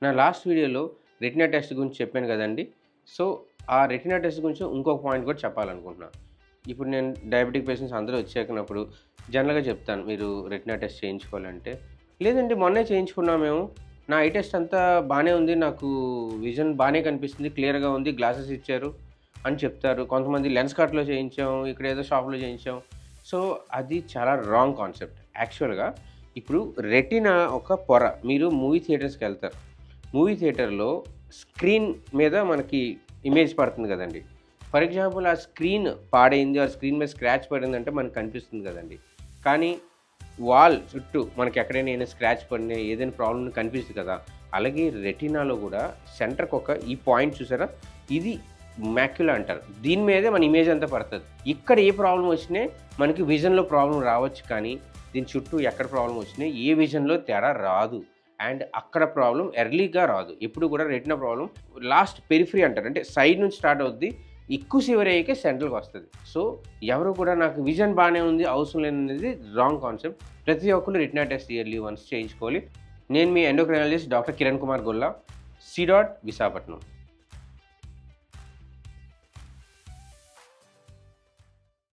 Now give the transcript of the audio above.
నా లాస్ట్ వీడియోలో retina test గురించి చెప్పాను కదండీ! సో, ఆ రెటినా టెస్ట్ గురించి ఇంకొక పాయింట్ కూడా చెప్పాలనుకుంటున్నా. ఇప్పుడు నేను డయాబెటిక్ పేషెంట్స్ అందరూ వచ్చాకనప్పుడు జనరల్‌గా చెప్తాను. మీరు రెటినా టెస్ట్ చేయించుకోవాలంటే, లేదండి మొన్నే చేయించుకున్నాం మేము. నా ఐ టెస్ట్ అంతా బానే ఉంది. నాకు విజన్ బానే కనిపిస్తుంది. క్లియర్‌గా ఉంది. గ్లాసెస్ ఇచ్చారు అని చెప్తారు. కొంతమంది లెన్స్ కట్‌లో చేయించాం. ఇక్కడ ఏదో షాప్‌లో చేయించాం. సో, అది చాలా రాంగ్ కాన్సెప్ట్. యాక్చువల్‌గా ఇప్పుడు రెటినా ఒక పొర. మీరు మూవీ థియేటర్స్‌కెళ్తారు. మూవీ థియేటర్‌లో స్క్రీన్ మీద మనకి ఇమేజ్ పడుతుంది గదండీ! ఫర్ ఎగ్జాంపుల్ ఆ స్క్రీన్ పాడైంది, ఆ స్క్రీన్ మీద స్క్రాచ్ పడిందంటే మనకు కనిపిస్తుంది గదండీ! కానీ వాల్ చుట్టూ మనకెక్కడైనా ఏమైనా స్క్రాచ్ పడినా, ఏదైనా ప్రాబ్లమ్ కనిపిస్తుంది కదా! అలాగే రెటినాలో గూడా సెంటర్‌కొక ఈ పాయింట్ చూసారా? ఇది మాక్యులా అంటారు. దీని మీదే మన ఇమేజ్ అంతా పడతది. ఇక్కడ ఏ ప్రాబ్లమ్ వచ్చినా మనకి విజన్‌లో ప్రాబ్లమ్ రావచ్చు కానీ, దీని చుట్టూ ఎక్కడ ప్రాబ్లమ్ వచ్చినా ఏ విజన్‌లో తేడా రాదు. అండ్ అక్కడ ప్రాబ్లమ్ ఎర్లీగా రాదు. ఎప్పుడు కూడా రెటినా ప్రాబ్లమ్ లాస్ట్ పెరిఫరీ అంటారు. అంటే సైడ్ నుంచి స్టార్ట్ అవుద్ది. ఎక్కువ సివియర్ అయ్యాకే సెంట్రల్‌కొస్తది. సో, ఎవరు కూడా నాకు విజన్ బానే ఉంది, అవసరం లేదనేది రాంగ్ కాన్సెప్ట్. ప్రతి ఒక్కళ్ళు రెటినా టెస్ట్ ఇయర్లీ వన్స్ చేయించుకోవాలి. నేను మీ ఎండోక్రైనాలజిస్ట్ డాక్టర్ కిరణ్ కుమార్ గొల్ల, సి. విశాఖపట్నం.